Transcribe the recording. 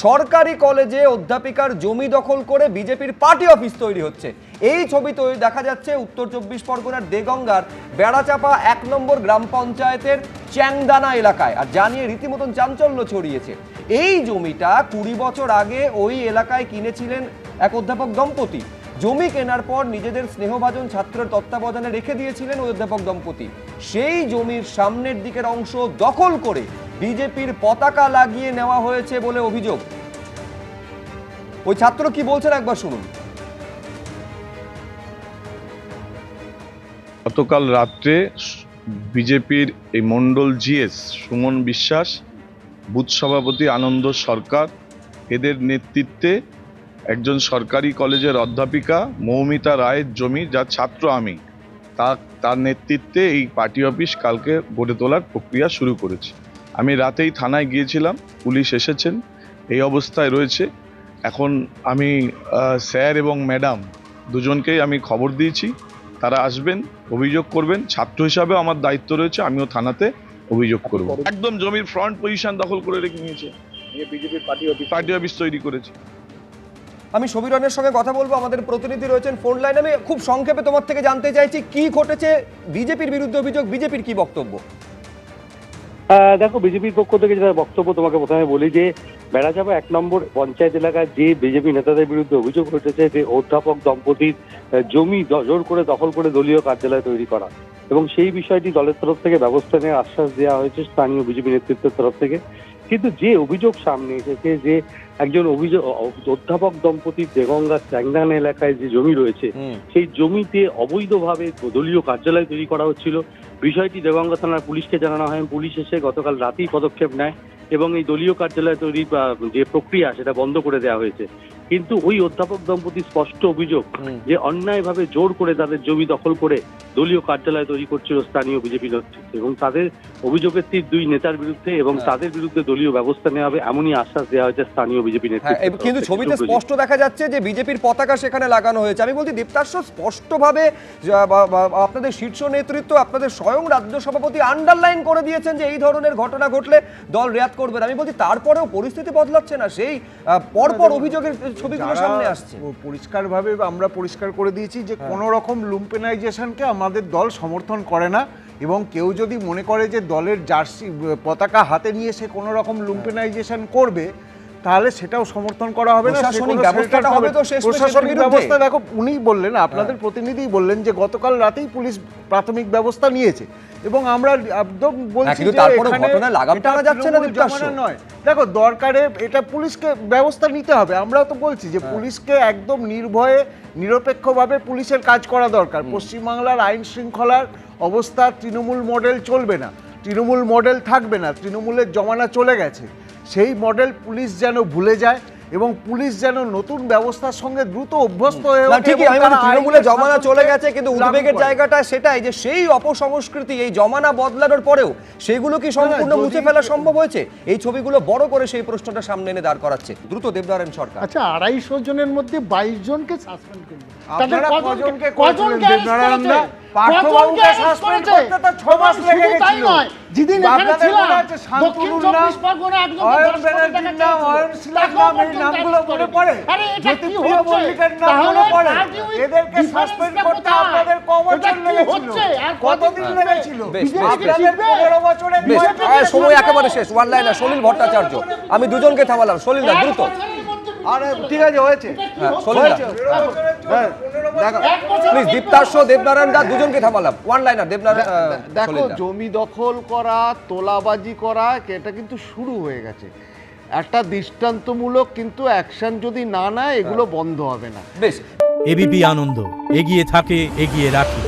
সরকারি কলেজে অধ্যাপিকার জমি দখল করে বিজেপির পার্টি অফিস তৈরি হচ্ছে। এই ছবি তৈরি দেখা যাচ্ছে উত্তর 24 পরগনার দেগঙ্গার বেড়াচাপা 1 নম্বর গ্রাম পঞ্চায়েতের চ্যাংদানা এলাকায়, আর জানিয়ে রীতিমতন চাঞ্চল্য ছড়িয়েছে। এই জমিটা 20 বছর আগে ওই এলাকায় কিনেছিলেন এক অধ্যাপক দম্পতি। জমি কেনার পর নিজেদের স্নেহভাজন ছাত্রের তত্ত্বাবধানে রেখে দিয়েছিলেন ওই অধ্যাপক দম্পতি। সেই জমির সামনের দিকের অংশ দখল করে বিজেপির পতাকা লাগিয়ে নেওয়া হয়েছে বলে অভিযোগ। ওই ছাত্র কি বলছেন একবার শুনুন। গতকাল রাত্রে বিজেপির এই মণ্ডল জিএস সুমন বিশ্বাস, বুথ সভাপতি আনন্দ সরকার, এদের নেতৃত্বে একজন সরকারি কলেজের অধ্যাপিকা মৌমিতা রায়ের জমি, যার ছাত্র আমি, তার নেতৃত্বে এই পার্টি অফিস কালকে গড়ে তোলার প্রক্রিয়া শুরু করেছে। আমি রাতেই থানায় গিয়েছিলাম, পুলিশ এসেছেন, এই অবস্থায় রয়েছে। এখন আমি স্যার এবং ম্যাডাম দুজনকেই আমি খবর দিয়েছি, তারা আসবেন, অভিযোগ করবেন। ছাত্র হিসাবে আমার দায়িত্ব রয়েছে, আমিও থানাতে অভিযোগ করব। একদম জমির ফ্রন্ট পজিশন দখল করে রেখে নিয়েছে, বিজেপির পার্টি অফিস তৈরি করেছে। আমি সমীরনের সঙ্গে কথা বলবো, আমাদের প্রতিনিধি রয়েছেন ফোন লাইনে। আমি খুব সংক্ষেপে তোমার থেকে জানতে চাইছি কি ঘটেছে, বিজেপির বিরুদ্ধে অভিযোগ, বিজেপির কি বক্তব্য? দেখো, বিজেপির পক্ষ থেকে যেটা বক্তব্য তোমাকে প্রথমে বলি যে বেড়াচাপা 1 নম্বর পঞ্চায়েত এলাকায় যে বিজেপি নেতাদের বিরুদ্ধে অভিযোগ উঠেছে যে অধ্যাপক দম্পতির জমি জোর করে দখল করে দলীয় কার্যালয় তৈরি করা, এবং সেই বিষয়টি দলের তরফ থেকে ব্যবস্থা নেওয়ার আশ্বাস দেওয়া হয়েছে স্থানীয় বিজেপি নেতৃত্বের তরফ থেকে। কিন্তু যে অভিযোগ সামনে এসেছে যে একজন অধ্যাপক দম্পতির দেগঙ্গার চ্যাংদানা এলাকায় যে জমি রয়েছে, সেই জমিতে অবৈধভাবে দলীয় কার্যালয় তৈরি করা হচ্ছিল। বিষয়টি দেগঙ্গা থানার পুলিশকে জানানো হয়, পুলিশ এসে গতকাল রাতেই পদক্ষেপ নেয় এবং এই দলীয় কার্যালয় তৈরির যে প্রক্রিয়া সেটা বন্ধ করে দেওয়া হয়েছে। কিন্তু ওই অধ্যাপক দম্পতির স্পষ্ট অভিযোগ যে অন্যায়ভাবে জোর করে তাদের জমি দখল করে দলীয় কার্যালয় তৈরি করছিল স্থানীয় বিজেপি নেতৃত্ব, এবং তাদের অভিযোগের তীর 2 নেতার বিরুদ্ধে, এবং তাদের বিরুদ্ধে দলীয় ব্যবস্থা নেওয়া হবে এমনই আশ্বাস দেওয়া হয়েছে স্থানীয় বিজেপি নেতৃত্ব। কিন্তু ছবিতে স্পষ্ট দেখা যাচ্ছে যে বিজেপির পতাকা সেখানে লাগানো হয়েছে। আমি বলছি দীপ্তাশ্ব, স্পষ্টভাবে আপনাদের শীর্ষ নেতৃত্ব, আপনাদের স্বয়ং রাজ্য সভাপতি আন্ডারলাইন করে দিয়েছেন যে এই ধরনের ঘটনা ঘটলে দল রেয়াত করবেন। আমি বলছি তারপরেও পরিস্থিতি বদলাচ্ছে না, সেই পরপর অভিযোগের ছবিগুলো সামনে আসছে। পরিষ্কারভাবে আমরা পরিষ্কার করে দিয়েছি যে কোনো রকম লুম্পেনাইজেশনকে আমাদের দল সমর্থন করে না, এবং কেউ যদি মনে করে যে দলের জার্সি পতাকা হাতে নিয়ে সে কোনো রকম লুম্পেনাইজেশন করবে, তাহলে সেটাও সমর্থন করা হবে না। প্রশাসনিক ব্যবস্থাটা হবে তো শেষ, প্রশাসনিক ব্যবস্থা দেখো, উনি বললেন, আপনাদের প্রতিনিধি বললেন যে গতকাল রাতেই পুলিশ প্রাথমিক ব্যবস্থা নিয়েছে, এবং আমরা একদম বলছি যে এখানে লাগাম টানা যাচ্ছে না, নয়। দেখো, দরকারে এটা পুলিশকে ব্যবস্থা নিতে হবে। আমরাও তো বলছি যে পুলিশকে একদম নির্ভয়ে নিরপেক্ষভাবে পুলিশের কাজ করা দরকার। পশ্চিমবাংলার আইন শৃঙ্খলার অবস্থা তৃণমূল মডেল চলবে না, তৃণমূল মডেল থাকবে না, তৃণমূলের জমানা চলে গেছে। সেই মডেল পুলিশ যেন ভুলে যায় এবং পুলিশ যেন নতুন ব্যবস্থার সঙ্গে দ্রুত অভ্যস্ত হয়ে ওঠে। ঠিকই, আমি বলি তৃণমূলের জমানা চলে গেছে, কিন্তু উদ্বেগের জায়গাটা সেটাই যে সেই অপসংস্কৃতি এই জমানা বদলানোর পরেও সেগুলো কি সম্পূর্ণ মুছে ফেলা সম্ভব হয়েছে? এই ছবিগুলো বড় করে সেই প্রশ্নটা সামনে এনে দাঁড় করাচ্ছে দ্রুত দেবনারায়ণ সরকার। আচ্ছা, 250 জনের মধ্যে 22 জনকে সাসপেন্ড করলো। আপনারা কজনকে করেছিলেন দেবনারায়ণ দা? পার্থবাবুকে সাসপেন্ড করতে তো 6 মাস লেগে গেছিল। যেদিন এখানে ছিলাম দক্ষিণ 24 পরগনা একদম অয়ন শিলার নাম, এই নামগুলো মনে পড়ে, জ্যোতিপ্রিয় মল্লিকের নাম মনে পড়ে। এদেরকে সাসপেন্ড করতে আপনাদের ক বছর লেগেছিল? কতদিন লেগেছিল? আপনাদের 15 বছরে সময় একেবারে শেষ। ওয়ান লাইনার সলিল ভট্টাচার্য, আমি দুজনকে থামালাম। সলিল দা দ্রুত। আরে ঠিক আছে, হয়েছে। প্লিজ দীপ্তাশ্ব, দেবনারায়ণ দা, দুজনকে থামালাম। One liner Debnarayan. দেখো, জমি দখল করা, তোলাবাজি করা, এটা কিন্তু শুরু হয়ে গেছে। একটা দৃষ্টান্তমূলক কিন্তু অ্যাকশন যদি না নেয়, এগুলো বন্ধ হবে না। বেশ, এবিপি আনন্দ এগিয়ে থাকে, এগিয়ে রাখে।